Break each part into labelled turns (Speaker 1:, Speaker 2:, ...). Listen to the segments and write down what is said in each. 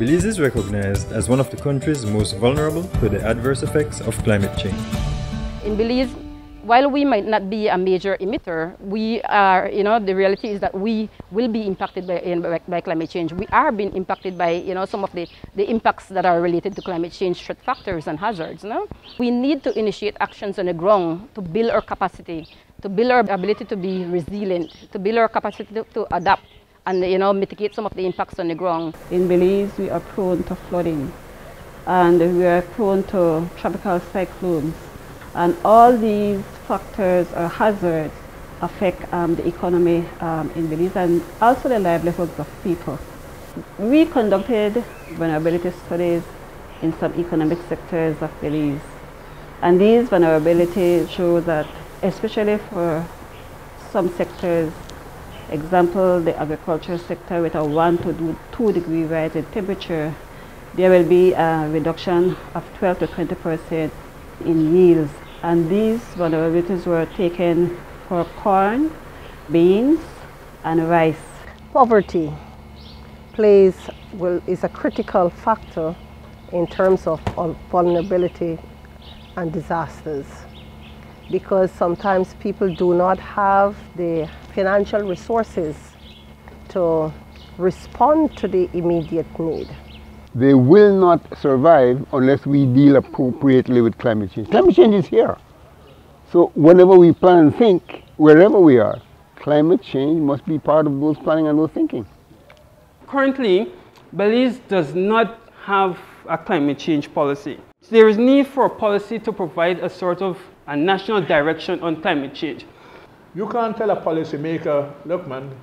Speaker 1: Belize is recognized as one of the countries most vulnerable to the adverse effects of climate change.
Speaker 2: In Belize, while we might not be a major emitter, we are, the reality is that we will be impacted by climate change. We are being impacted by, some of the impacts that are related to climate change threat factors and hazards. No? We need to initiate actions on the ground to build our capacity, to build our ability to be resilient, to build our capacity to adapt and, mitigate some of the impacts on the ground.
Speaker 3: In Belize, we are prone to flooding and we are prone to tropical cyclones. And all these factors or hazards affect the economy in Belize and also the livelihoods of people. We conducted vulnerability studies in some economic sectors of Belize. And these vulnerabilities show that, especially for some sectors, example, the agricultural sector with a 1 to 2 degree rise in temperature, there will be a reduction of 12 to 20% in yields. And these vulnerabilities were taken for corn, beans, and rice.
Speaker 4: Poverty is a critical factor in terms of vulnerability and disasters, because sometimes people do not have the financial resources to respond to the immediate need.
Speaker 5: They will not survive unless we deal appropriately with climate change. Climate change is here. So whenever we plan and think, wherever we are, climate change must be part of those planning and those thinking.
Speaker 6: Currently, Belize does not have a climate change policy. So there is need for a policy to provide a sort of a national direction on climate change.
Speaker 7: You can't tell a policymaker, look man,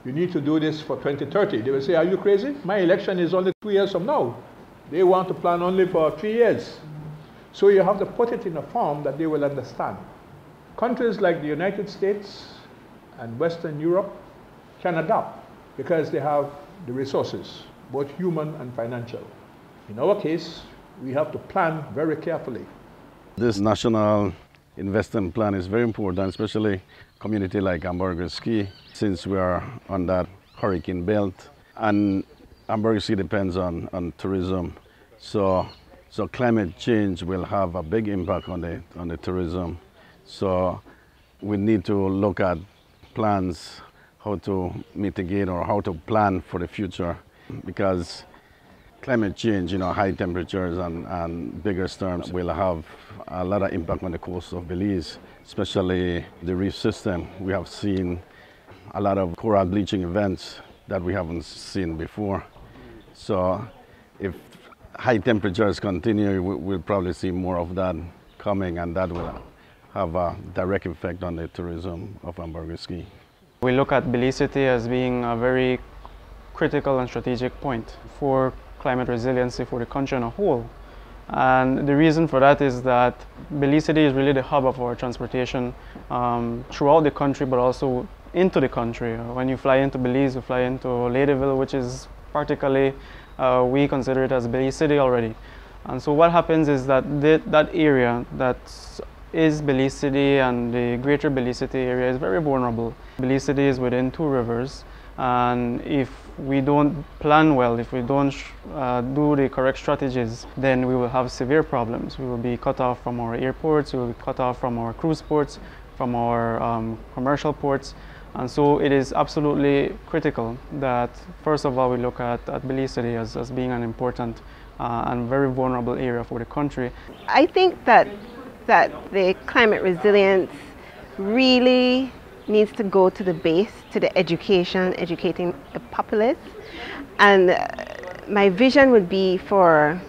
Speaker 7: you need to do this for 2030. They will say, are you crazy? My election is only 2 years from now. They want to plan only for 3 years. So you have to put it in a form that they will understand. Countries like the United States and Western Europe can adapt because they have the resources, both human and financial. In our case, we have to plan very carefully.
Speaker 8: This national investment plan is very important, especially a community like Hamburger Ski, since we are on that hurricane belt. And Hamburger Ski depends on tourism. So climate change will have a big impact on the tourism. So we need to look at plans, how to mitigate or how to plan for the future, because climate change, high temperatures and bigger storms will have a lot of impact on the coast of Belize, especially the reef system. We have seen a lot of coral bleaching events that we haven't seen before. So if high temperatures continue, we'll probably see more of that coming, and that will have a direct effect on the tourism of Hamburger Ski.
Speaker 9: We look at Belize City as being a very critical and strategic point for climate resiliency for the country on a whole. And the reason for that is that Belize City is really the hub of our transportation throughout the country, but also into the country. When you fly into Belize, you fly into Ladyville, which is practically, we consider it as Belize City already. And so what happens is that that area that is Belize City and the greater Belize City area is very vulnerable. Belize City is within 2 rivers, and if we don't plan well, if we don't do the correct strategies, then we will have severe problems. We will be cut off from our airports, we will be cut off from our cruise ports, from our commercial ports. And so it is absolutely critical that, first of all, we look at Belize City as being an important and very vulnerable area for the country.
Speaker 10: I think that the climate resilience really needs to go to the base, to the educating the populace. And my vision would be for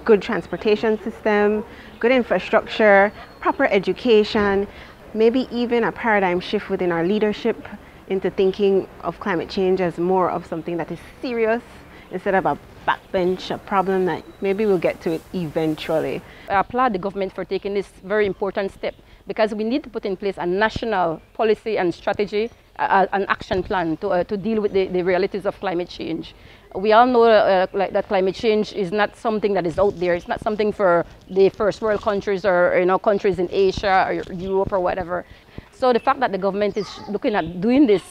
Speaker 10: good transportation system, good infrastructure, proper education, maybe even a paradigm shift within our leadership into thinking of climate change as more of something that is serious instead of a backbench, a problem that maybe we'll get to it eventually.
Speaker 2: I applaud the government for taking this very important step, because we need to put in place a national policy and strategy, an action plan to deal with the realities of climate change. We all know that climate change is not something that is out there. It's not something for the first world countries or countries in Asia or Europe or whatever. So the fact that the government is looking at doing this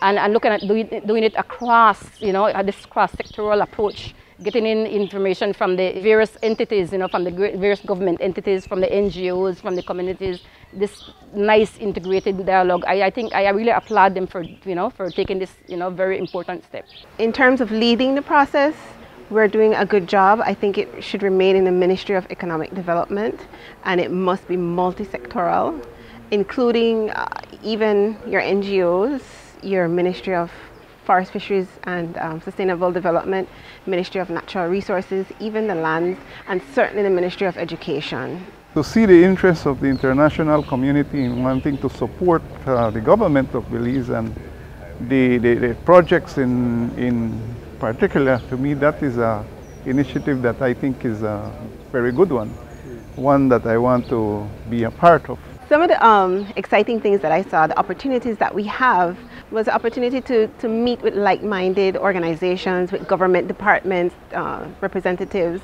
Speaker 2: and looking at doing it across, you know, this cross-sectoral approach, getting in information from the various entities, you know, from the various government entities, from the NGOs, from the communities, this nice integrated dialogue. I think I really applaud them for, you know, for taking this, you know, very important step.
Speaker 10: In terms of leading the process, we're doing a good job. I think it should remain in the Ministry of Economic Development, and it must be multi-sectoral, including even your NGOs, your Ministry of Forest, Fisheries and Sustainable Development, Ministry of Natural Resources, even the lands, and certainly the Ministry of Education.
Speaker 11: To see the interest of the international community in wanting to support the government of Belize and the projects in particular, to me that is an initiative that I think is a very good one that I want to be a part of.
Speaker 10: Some of the exciting things that I saw, the opportunities that we have, was the opportunity to meet with like-minded organizations, with government departments, representatives,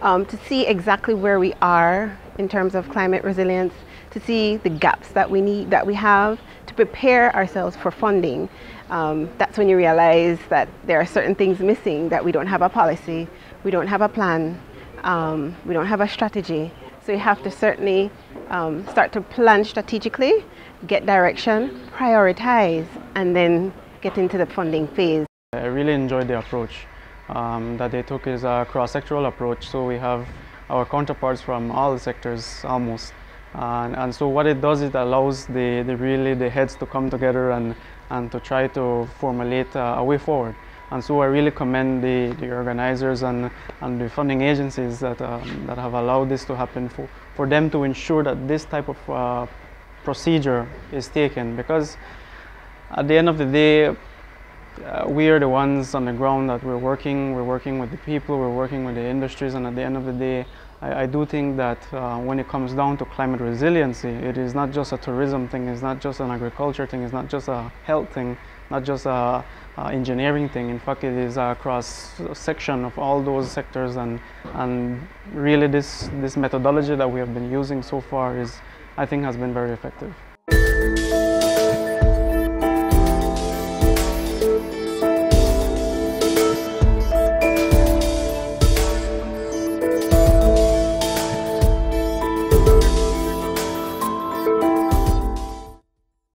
Speaker 10: to see exactly where we are in terms of climate resilience, to see the gaps that we have, to prepare ourselves for funding. That's when you realize that there are certain things missing, that we don't have a policy, we don't have a plan, we don't have a strategy. So you have to certainly start to plan strategically, get direction, prioritize, and then get into the funding phase.
Speaker 9: I really enjoyed the approach that they took. Is a cross-sectoral approach, so we have our counterparts from all the sectors almost, and so what it does, it allows the heads to come together and to try to formulate a way forward. And so I really commend the organizers and the funding agencies that have allowed this to happen, for them to ensure that this type of procedure is taken, because at the end of the day, we are the ones on the ground that we're working with the people, we're working with the industries, and at the end of the day, I do think that when it comes down to climate resiliency, it is not just a tourism thing, it's not just an agriculture thing, it's not just a health thing, not just a engineering thing. In fact, it is a cross-section of all those sectors, and really this methodology that we have been using so far I think has been very effective.